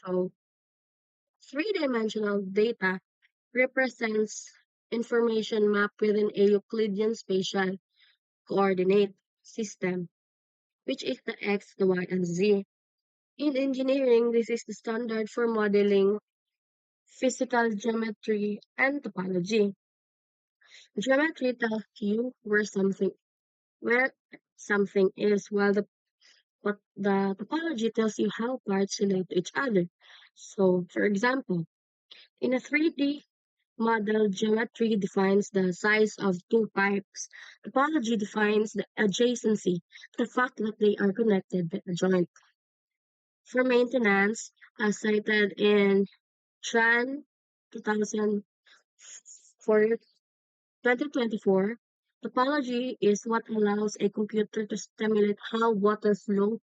So, three-dimensional data represents information mapped within a Euclidean spatial coordinate system, which is the x, the y, and z. In engineering, this is the standard for modeling physical geometry and topology. Geometry tells you where something is, while the topology tells you how parts relate to each other. So, for example, in a 3D model, geometry defines the size of two pipes. Topology defines the adjacency, the fact that they are connected by a joint. For maintenance, as cited in Tran 2000 for 2024, topology is what allows a computer to simulate how water flows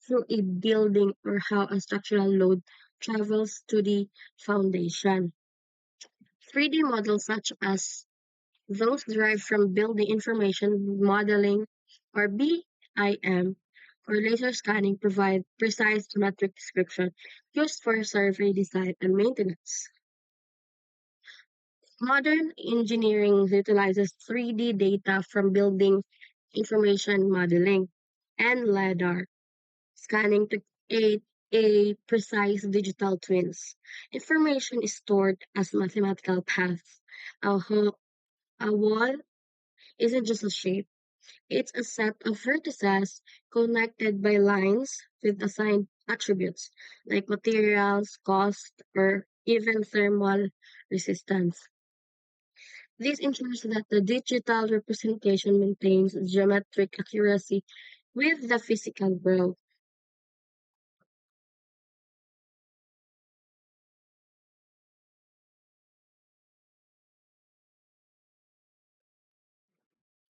through a building or how a structural load travels to the foundation. 3D models such as those derived from building information modeling or BIM or laser scanning provide precise geometric description used for survey design and maintenance. Modern engineering utilizes 3D data from building information modeling and LiDAR scanning to create a precise digital twins. Information is stored as mathematical paths. A, a wall isn't just a shape, it's a set of vertices connected by lines with assigned attributes like materials, cost, or even thermal resistance. This ensures that the digital representation maintains geometric accuracy with the physical world.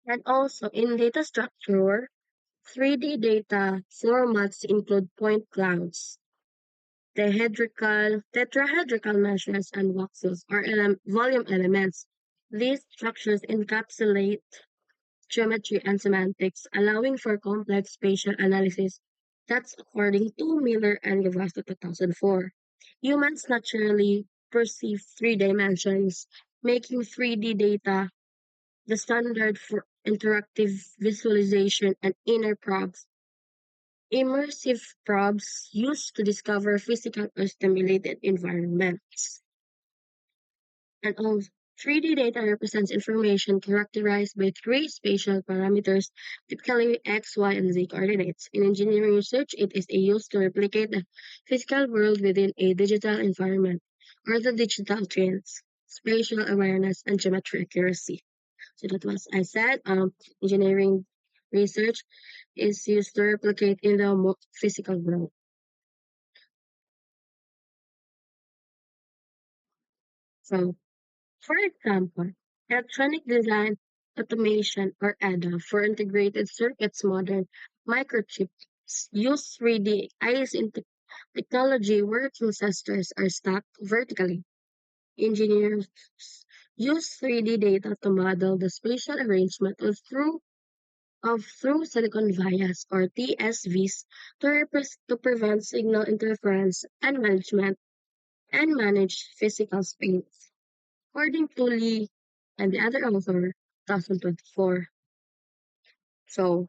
And also in data structure, 3D data formats include point clouds, tetrahedral meshes, and voxels or volume elements. These structures encapsulate geometry and semantics, allowing for complex spatial analysis. That's according to Miller and Gavasto 2004. Humans naturally perceive three dimensions, making 3D data the standard for interactive visualization and inner probes. Immersive probes used to discover physical or stimulated environments. And also, 3D data represents information characterized by three spatial parameters, typically x, y, and z coordinates. In engineering research, it is used to replicate the physical world within a digital environment, or the digital twins, spatial awareness, and geometry accuracy. So that was I said. Engineering research is used to replicate in the physical world. So, for example, electronic design automation or EDA for integrated circuits modern microchips use 3D eyes in technology where transistors are stacked vertically. Engineers use 3D data to model the spatial arrangement of through silicon vias or TSVs to prevent signal interference and manage physical space. According to Lee and the other author, 2024. So,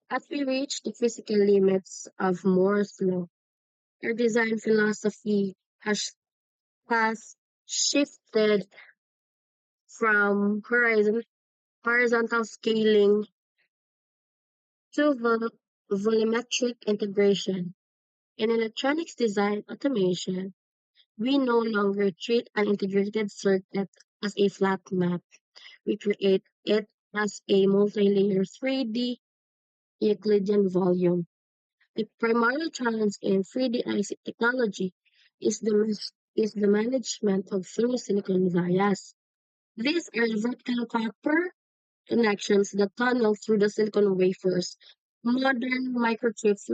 as we reach the physical limits of Moore's law, our design philosophy has shifted from horizontal scaling to volumetric integration. In electronics design automation, we no longer treat an integrated circuit as a flat map. We create it as a multi-layer 3D Euclidean volume. The primary challenge in 3D IC technology is the management of through-silicon vias. These are vertical copper connections that tunnel through the silicon wafers. Modern microchips,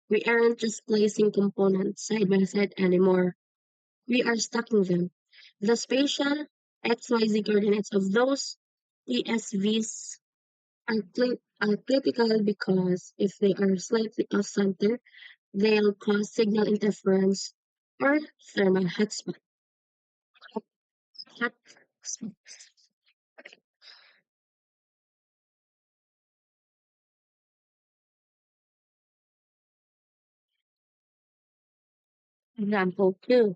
we aren't just placing components side by side anymore. We are stacking them. The spatial XYZ coordinates of those TSVs are critical because if they are slightly off center, They'll cause signal interference or thermal hot. Example 2.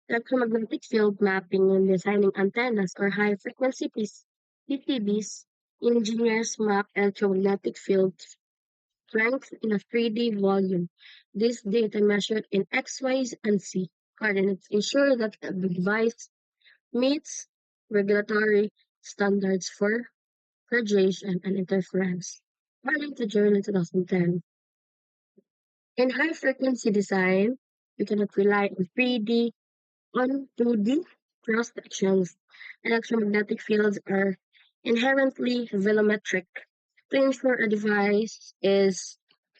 Electromagnetic field mapping when designing antennas or high-frequency PCBs. Engineers map electromagnetic field strength in a 3D volume. This data measured in X, Y, and Z coordinates ensure that the device meets regulatory standards for radiation and interference. According to Journal 2010, in high-frequency design, we cannot rely on 3D on 2D cross-sections. Electromagnetic fields are inherently volumetric. To ensure a device is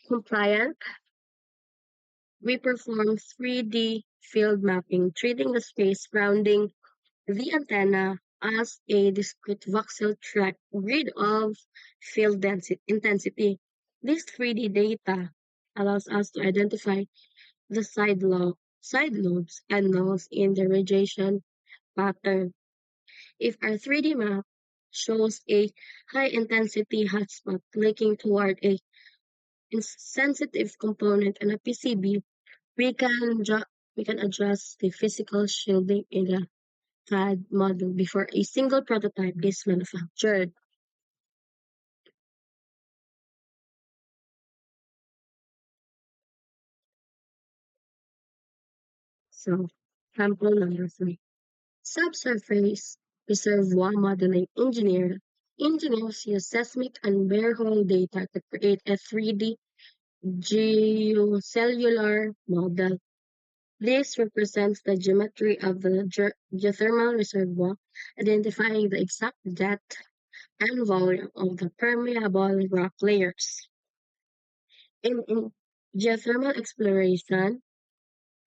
compliant, we perform 3D field mapping, treating the space surrounding the antenna as a discrete voxel track grid of field intensity. This 3D data allows us to identify the side lobes and nodes in the radiation pattern. If our 3D map shows a high intensity hotspot linking toward a sensitive component in a PCB, we can we can adjust the physical shielding in the CAD model before a single prototype is manufactured. So, sample number 3. Subsurface reservoir modeling engineers use seismic and borehole data to create a 3D geocellular model. This represents the geometry of the geothermal reservoir, identifying the exact depth and volume of the permeable rock layers. In geothermal exploration,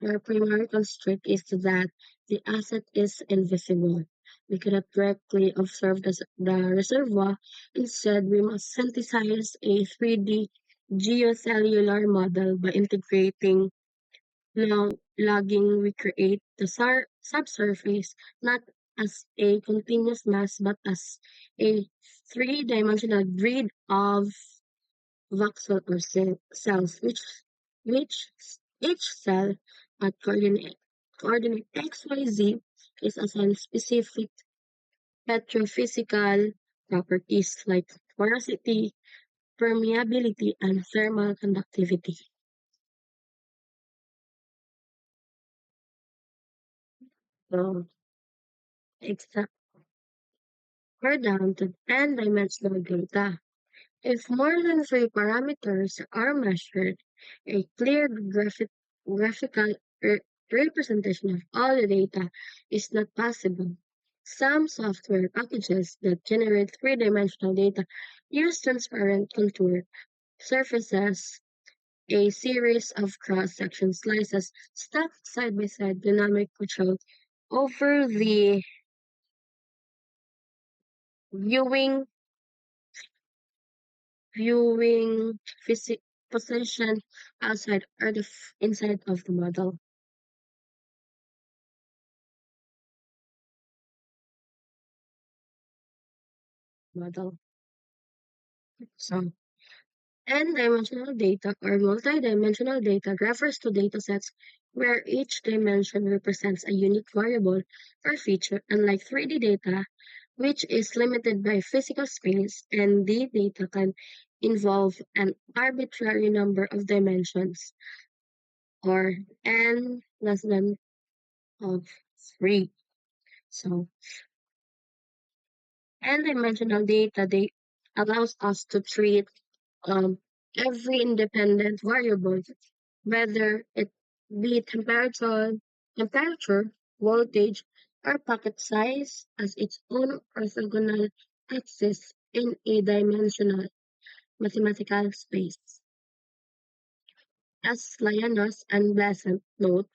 our primary constraint is that the asset is invisible. We cannot directly observe the reservoir. Instead, we must synthesize a 3D geocellular model by integrating logging. We create the subsurface not as a continuous mass but as a three-dimensional grid of voxel or cells, which each cell at coordinate XYZ is assigned specific petrophysical properties like porosity, permeability, and thermal conductivity. So, except we're down to 10-dimensional data. If more than three parameters are measured, a clear graphical representation of all the data is not possible. Some software packages that generate three-dimensional data use transparent contour surfaces, a series of cross-section slices stacked side by side dynamic control over the viewing viewing position outside or inside of the model. So n-dimensional data or multi-dimensional data refers to datasets where each dimension represents a unique variable or feature, unlike 3D data, which is limited by physical space, and the data can involve an arbitrary number of dimensions or n less than of 3. So n-dimensional data they allows us to treat um, every independent variable, whether it be temperature, voltage, or packet size, as its own orthogonal axis in a dimensional mathematical space. As Lianos and Blessant note,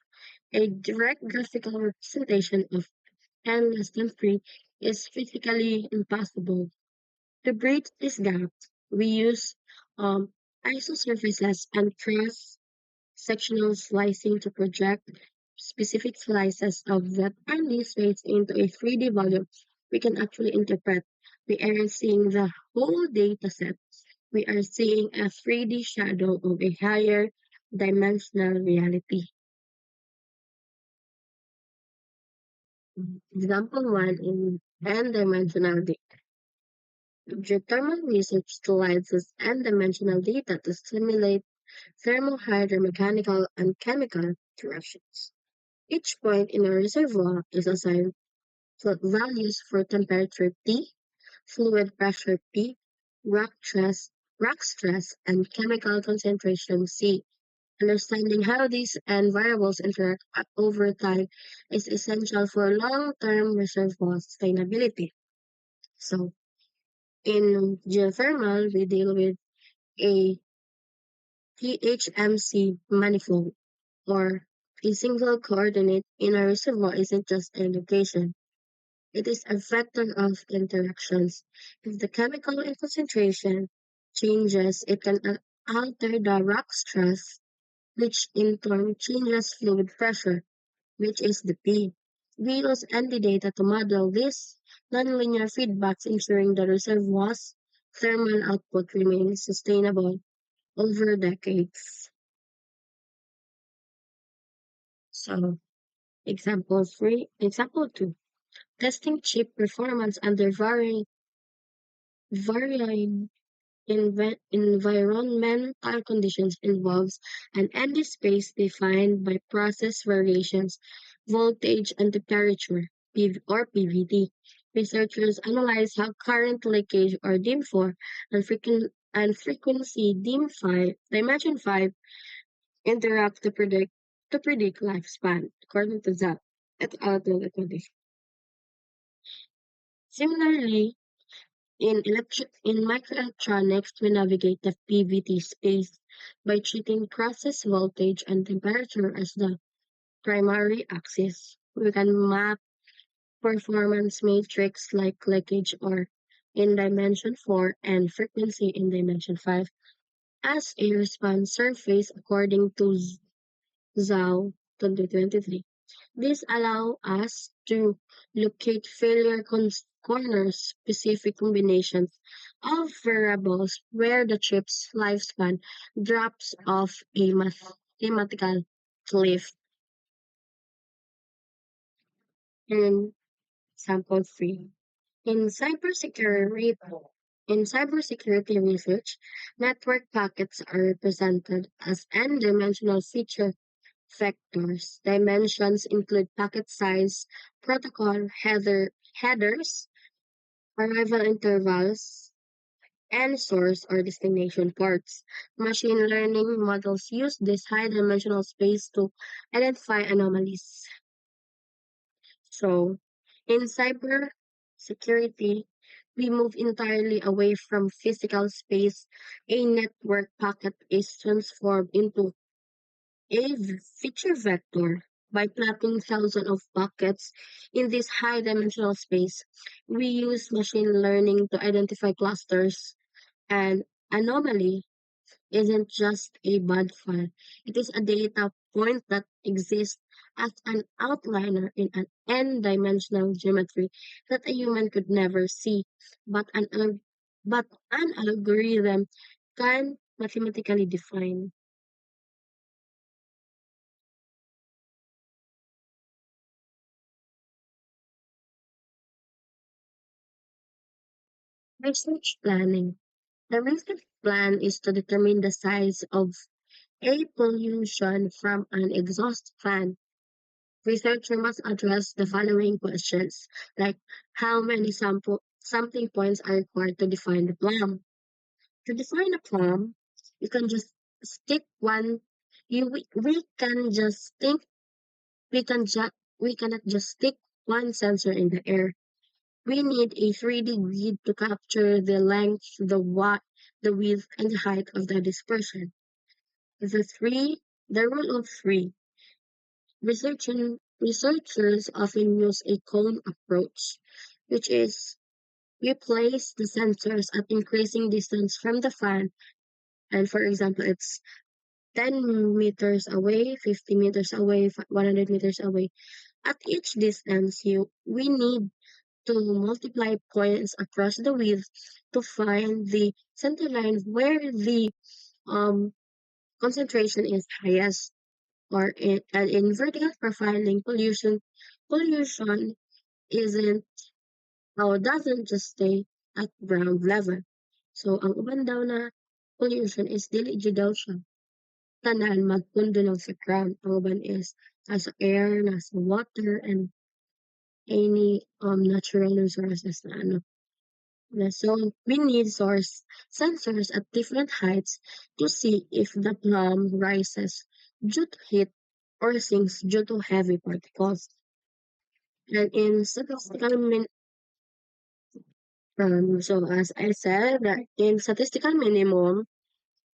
a direct graphical representation of n less than 3 is physically impossible. To bridge this gap, we use um, isosurfaces and sectional slicing to project specific slices of that early space into a 3D volume we can actually interpret. We aren't seeing the whole data set. We are seeing a 3D shadow of a higher dimensional reality. Example 1 in n-dimensional data. Geothermal research utilizes n-dimensional data to simulate thermohydromechanical and chemical interactions. Each point in a reservoir is assigned values for temperature T, fluid pressure P, rock stress, and chemical concentration C. Understanding how these and variables interact over time is essential for long-term reservoir sustainability. So, in geothermal, we deal with a THMC manifold, or a single coordinate in a reservoir isn't just a location. It is a vector of interactions. If the chemical concentration changes, it can alter the rock stress, which in turn changes fluid pressure, which is the P. We use ND data to model these nonlinear feedbacks, ensuring the reservoir's thermal output remains sustainable over decades. So, example 2. Testing chip performance under varying environmental conditions involves an empty space defined by process variations, voltage, and temperature, or PVT. Researchers analyze how current leakage or DIM4 and frequency dimension 5 interact to predict lifespan, according to that et al. 2020. Similarly, in microelectronics, we navigate the PVT space by treating process voltage and temperature as the primary axis. We can map performance matrix like leakage or in dimension 4 and frequency in dimension 5 as a response surface according to Zhao 2023. This allows us to locate failure corners, specific combinations of variables where the chip's lifespan drops off a mathematical cliff. In sample 3. In cybersecurity, in cybersecurity research, network packets are represented as n-dimensional feature vectors. Dimensions include packet size, protocol headers, arrival intervals, and source or destination ports. Machine learning models use this high-dimensional space to identify anomalies. So, in cyber security, we move entirely away from physical space. A network packet is transformed into feature vector. By plotting thousands of packets in this high-dimensional space, we use machine learning to identify clusters. And anomaly isn't just a bad file. It is a data point that exists as an outliner in an n-dimensional geometry that a human could never see, but an algorithm can mathematically define. Research planning. The research plan is to determine the size of air pollution from an exhaust fan. Researchers must address the following questions, like how many sampling points are required to define the plum. To define a plum, you can just stick one. We can just think we cannot just stick one sensor in the air. We need a 3D grid to capture the length, the width, and the height of the dispersion. The rule of three. Researchers often use a cone approach, which is we place the sensors at increasing distance from the fan, and for example, it's 10 meters away, 50 meters away, 100 meters away. At each distance, we need to multiply points across the width to find the center line where the um, concentration is highest. And in vertical profiling, pollution isn't or doesn't just stay at ground level. So, ang uban daw na pollution is dili jud daw siya tanan magpundo lang sa ground. Ang uban is nasa air, nasa water, and any natural resources na ano. So, we need source sensors at different heights to see if the plum rises due to heat or sinks due to heavy particles. And in so as I said, that in statistical minimum,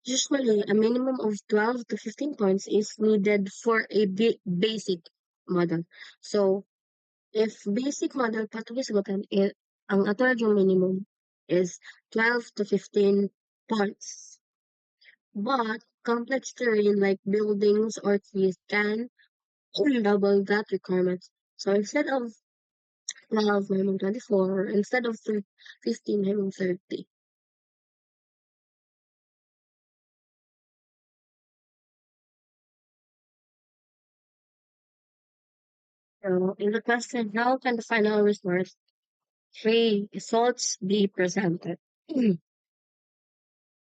usually a minimum of 12 to 15 points is needed for a basic model. So, if basic model patugisgutan, ang ato yung minimum is 12 to 15 points. But complex terrain like buildings or trees can double that requirement. So instead of 12, minimum 24, instead of 15, minimum 30. So in the question, how can the final resource three results be presented?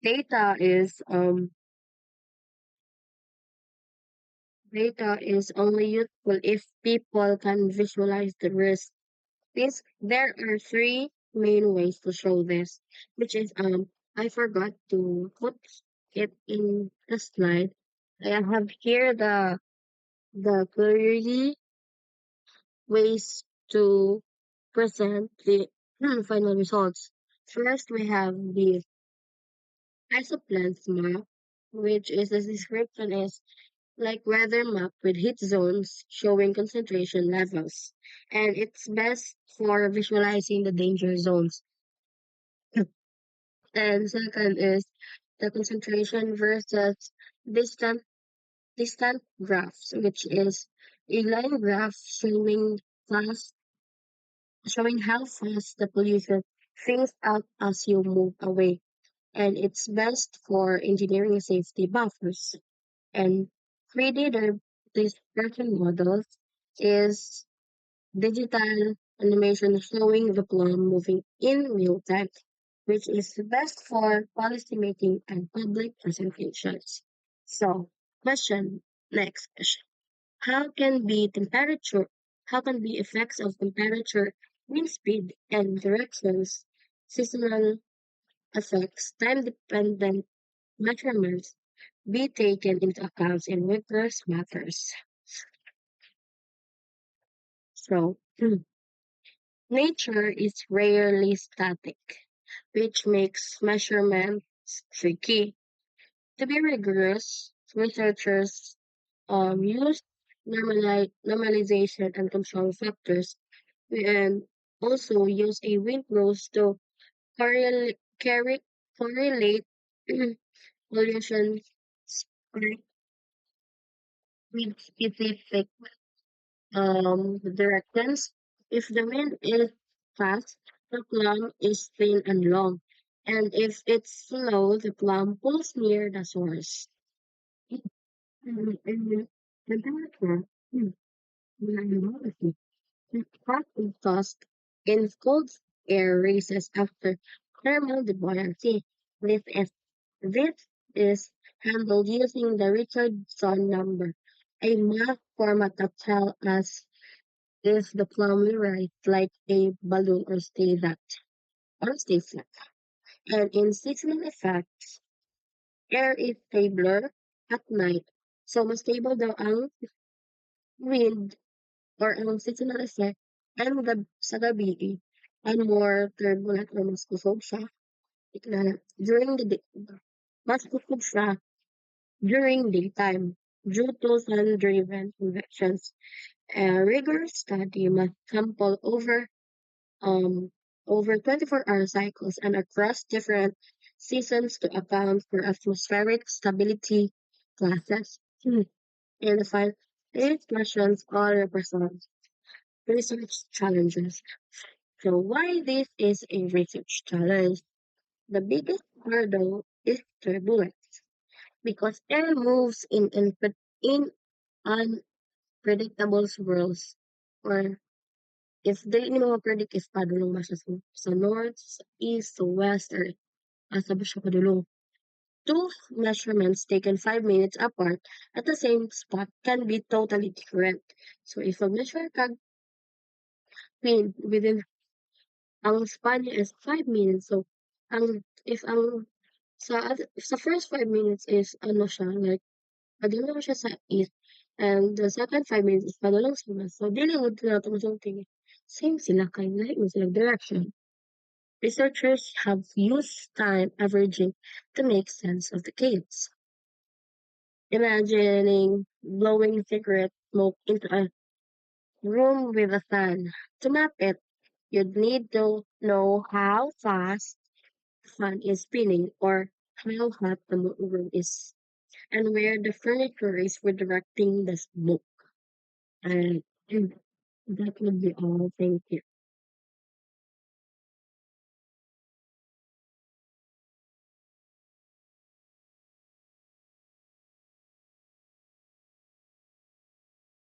Data is data is only useful if people can visualize the risk. There are three main ways to show this, which is I forgot to put it in the slide. I have here the clearly ways to present the final results. First, we have the isoplans map, which is the description is like weather map with heat zones showing concentration levels. And it's best for visualizing the danger zones. And second is the concentration versus distant distant graphs, which is a line graph showing how fast the pollution thinks out as you move away. And it's best for engineering safety buffers. And 3D dispersion models is digital animation showing the plum moving in real time, which is best for policymaking and public presentations. So, next question. How can be temperature, how can be effects of temperature, wind speed, and directions, seasonal effects, time-dependent measurements be taken into account in rigorous matters? So, nature is rarely static, which makes measurements tricky. To be rigorous, researchers use normalization and control factors and also use a wind rules to correlate pollution spike with specific directions. If the wind is fast, the plum is thin and long. And if it's slow, the plum pulls near the source. And temperature, variability, hot and fast in cold air raises after thermal buoyancy. This is handled using the Richardson number, a math format that tells us if the plum will rise like a balloon or stay flat. And in seasonal effects, air is stabler at night. So mas stable daw ang wind or ang seasonal effect and sa gabi and more turbulent or mas kusog siya. Ito na lang. During the day, mas kusog siya during daytime due to sun-driven convections. A rigorous study must sample um over 24-hour cycles and across different seasons to account for atmospheric stability classes. And the five eight questions all represent research challenges. So why this is a research challenge? The biggest hurdle is turbulence because air moves in unpredictable swirls or if they hindi mo ma-predict if padulong ba siya sa north, sa east, sa west, or asa ba siya padulong. Two measurements taken 5 minutes apart at the same spot can be totally different. So if a measure kag within ang span niya is 5 minutes, so ang if ang if sa first 5 minutes is ano siya like padulong siya sa east and the second 5 minutes is padulong sa west. So dili mo tinatong something same sila kay lahi mo silang direction. Researchers have used time averaging to make sense of the case. Imagining blowing cigarette smoke into a room with a fan. To map it, you'd need to know how fast the fan is spinning or how hot the room is and where the furniture is for directing the smoke. And that would be all. Thank you.